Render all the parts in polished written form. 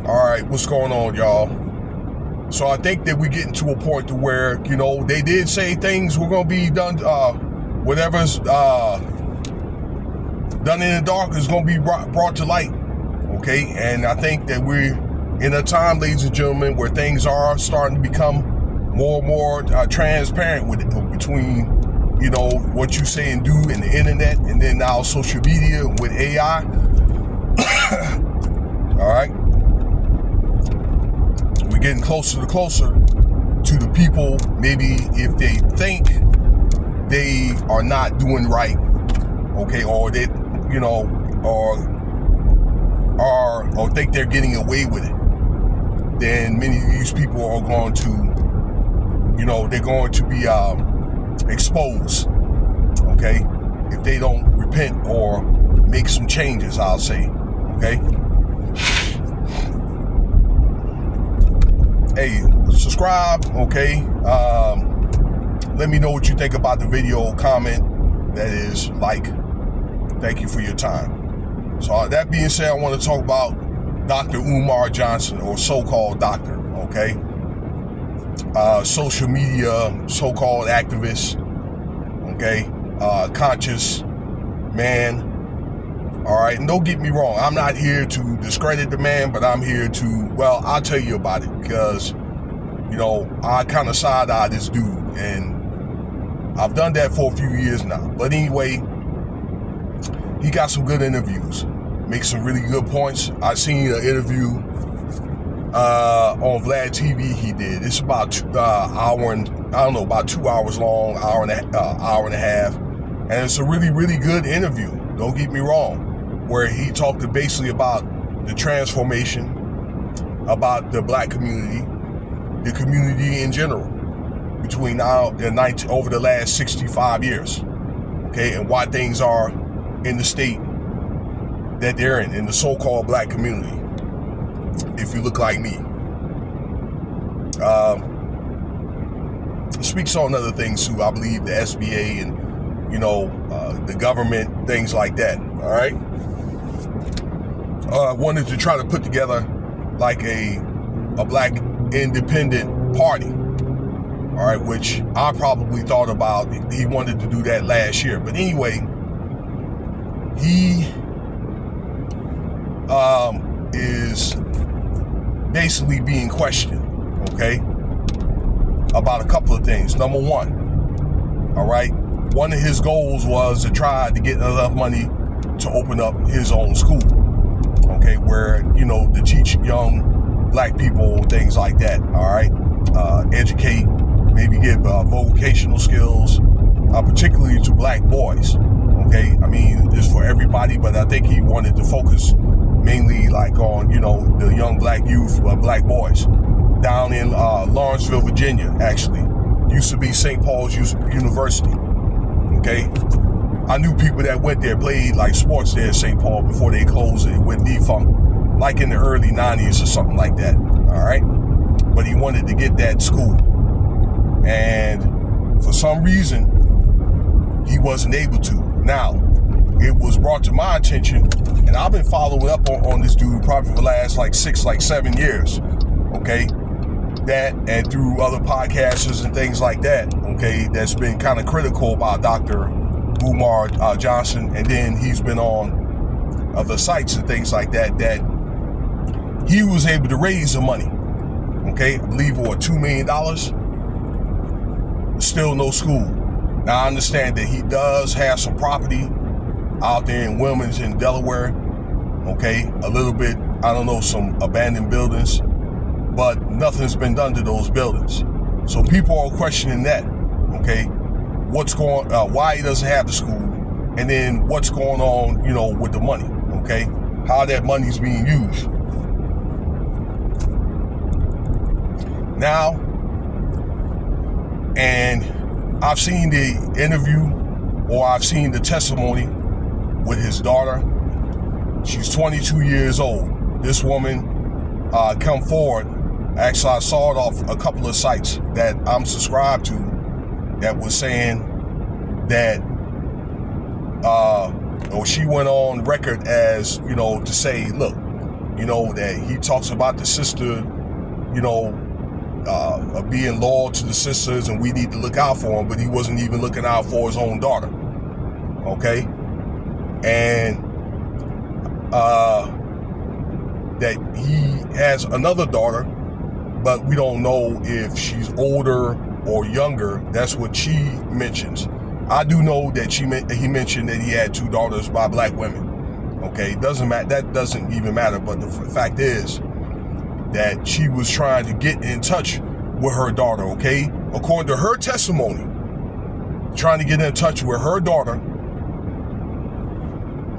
All right, what's going on, y'all? So I think that we're getting to a point to where, they did say things were going to be done, whatever's done in the dark is going to be brought to light, okay? And I think that we're in a time, ladies and gentlemen, where things are starting to become more and more transparent between, what you say and do in the internet, and then now social media with AI. All right? We're getting closer to the people, maybe if they think they are not doing right, okay, or they, or think they're getting away with it, then many of these people are going to, they're going to be exposed, okay, if they don't repent or make some changes, I'll say, okay? Hey, subscribe, okay? Let me know what you think about the video. Comment, that is, like. Thank you for your time. So that being said, I want to talk about Dr. Umar Johnson, or so-called doctor, okay? Social media, so-called activist, okay? Conscious man. All right, and don't get me wrong, I'm not here to discredit the man, but I'm here to, I'll tell you about it, because, I kind of side-eye this dude, and I've done that for a few years now. But anyway, he got some good interviews, makes some really good points. I seen an interview on Vlad TV he did. It's about about 2 hours long, hour and a half, and it's a really, really good interview. Don't get me wrong. Where he talked basically about the transformation, about the black community, the community in general, between now and over the last 65 years, okay, and why things are in the state that they're in the so-called black community, if you look like me. Speaks on other things too, I believe, the SBA and, the government, things like that, all right? Wanted to try to put together like a black independent party, all right, which I probably thought about. He wanted to do that last year, but anyway, he is basically being questioned, okay, about a couple of things. Number one, all right, one of his goals was to try to get enough money to open up his own school, okay, where, to teach young black people things like that, all right, educate, maybe give vocational skills, particularly to black boys, okay? I mean, it's for everybody, but I think he wanted to focus mainly like on, the young black youth, black boys, down in Lawrenceville, Virginia, actually. Used to be St. Paul's University, okay? I knew people that went there, played like sports there at St. Paul before they closed it, went defunct, like in the early 90s or something like that, all right? But he wanted to get that school. And for some reason, he wasn't able to. Now, it was brought to my attention, and I've been following up on this dude probably for the last 7 years, okay? That, and through other podcasters and things like that, okay, that's been kind of critical about Dr. Umar Johnson, and then he's been on other sites and things like that, that he was able to raise the money, okay, I believe $2 million, still no school. Now I understand that he does have some property out there in Wilmington, Delaware, okay, a little bit, some abandoned buildings, but nothing's been done to those buildings. So people are questioning that, okay, why he doesn't have the school, and then what's going on, with the money, okay, how that money's being used. Now, and I've seen the interview, or I've seen the testimony with his daughter. She's 22 years old. This woman come forward. Actually, I saw it off a couple of sites that I'm subscribed to that was saying that or she went on record as, to say, look, that he talks about the sister, being loyal to the sisters, and we need to look out for him, but he wasn't even looking out for his own daughter. Okay? And that he has another daughter, but we don't know if she's older or younger. That's what she mentions. I do know that he mentioned that he had 2 daughters by black women. Okay, doesn't matter. That doesn't even matter. But the fact is that she was trying to get in touch with her daughter. Okay, according to her testimony, trying to get in touch with her daughter.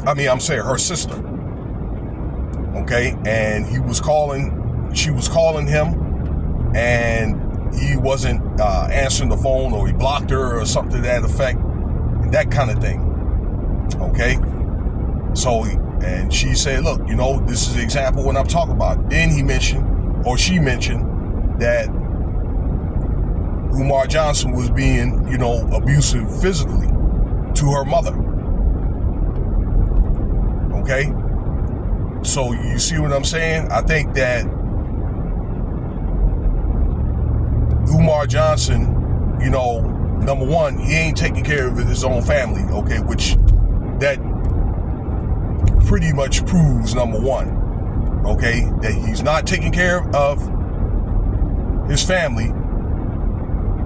Her sister. Okay, and she was calling him, and he wasn't answering the phone, or he blocked her or something to that effect, and that kind of thing. Okay, so and she said, look, this is an example of what I'm talking about. Then she mentioned that Umar Johnson was being abusive physically to her mother. Okay, so you see what I'm saying? I think that Umar Johnson, number one, he ain't taking care of his own family, okay, which that pretty much proves, number one, okay, that he's not taking care of his family,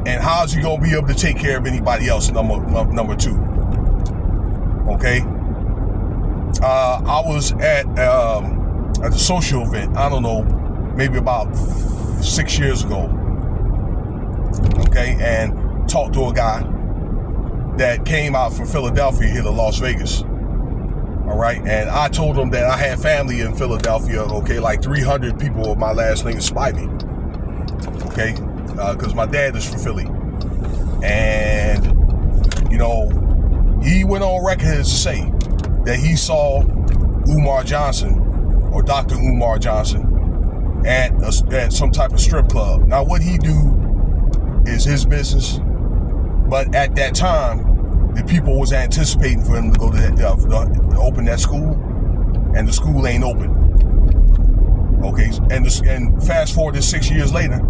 and how's he gonna be able to take care of anybody else, number two, okay? I was at a social event, I don't know, maybe about 6 years ago, okay, and talked to a guy that came out from Philadelphia here to Las Vegas, all right, and I told him that I had family in Philadelphia, okay, like 300 people of my last name is Spivey, okay, because my dad is from Philly, and, he went on record to say that he saw Umar Johnson, or Dr. Umar Johnson, at some type of strip club. Now, what he do is his business, but at that time, the people was anticipating for him to go to to open that school, and the school ain't open. Okay, and fast forward to 6 years later,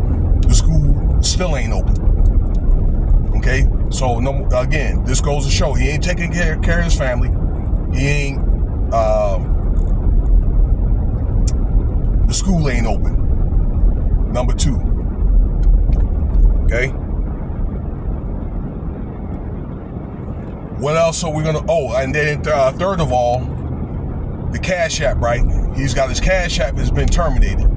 the school still ain't open. Okay, so again, this goes to show he ain't taking care of his family. He ain't. The school ain't open. Number two. Okay. What else are we gonna? Oh, and then third of all, the Cash App, right? He's got his Cash App has been terminated.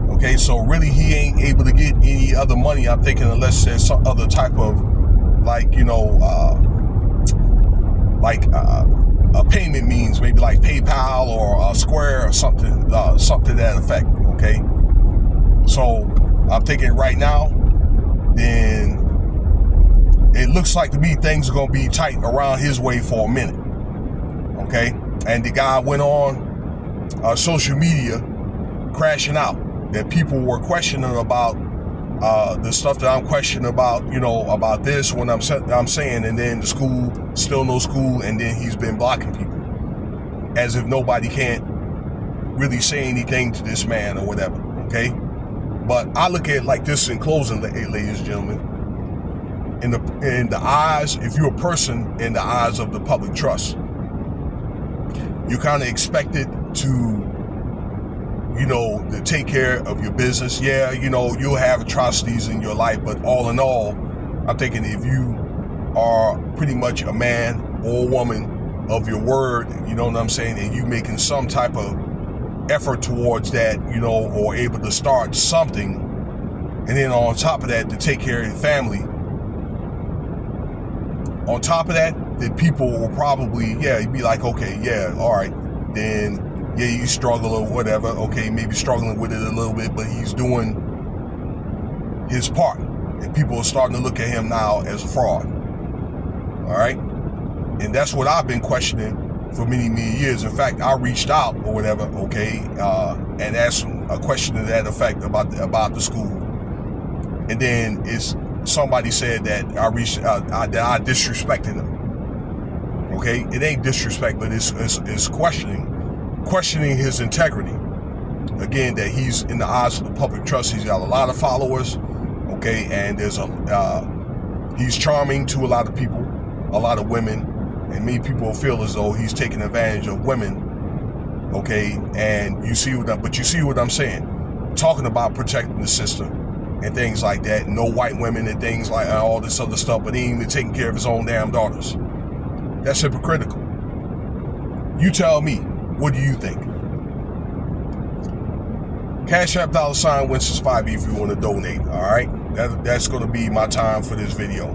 Okay, so really he ain't able to get any other money, I'm thinking, unless there's some other type of a payment means, maybe like PayPal or Square or something to that effect. Okay, so I'm thinking right now, then it looks like to me things are gonna be tight around his way for a minute. Okay, and the guy went on social media crashing out that people were questioning about the stuff that I'm questioning about, about this when I'm saying, and then the school, still no school, and then he's been blocking people as if nobody can't really say anything to this man or whatever, okay? But I look at it like this in closing, ladies and gentlemen. In the eyes, if you're a person in the eyes of the public trust, you're kind of expected to take care of your business. Yeah, you'll have atrocities in your life, but all in all, I'm thinking if you are pretty much a man or a woman of your word, you know what I'm saying, and you making some type of effort towards that, or able to start something, and then on top of that, to take care of your family. On top of that, the people will probably, you'd be like, okay, yeah, all right, then yeah, you struggle or whatever. Okay, maybe struggling with it a little bit, but he's doing his part. And people are starting to look at him now as a fraud. All right? And that's what I've been questioning for many, many years. In fact, I reached out or whatever, okay, and asked a question to that effect about the school. And then somebody said that I disrespected him. Okay? It ain't disrespect, but it's questioning his integrity. again, that he's in the eyes of the public trust. He's got a lot of followers, okay, and he's charming to a lot of people, a lot of women, and many people feel as though he's taking advantage of women, okay, and you see what I'm saying, talking about protecting the system and things like that, no white women and things like all this other stuff, but he ain't even taking care of his own damn daughters. That's hypocritical. You tell me, what do you think? Cash App $Winston5 if you want to donate, all right? That's going to be my time for this video.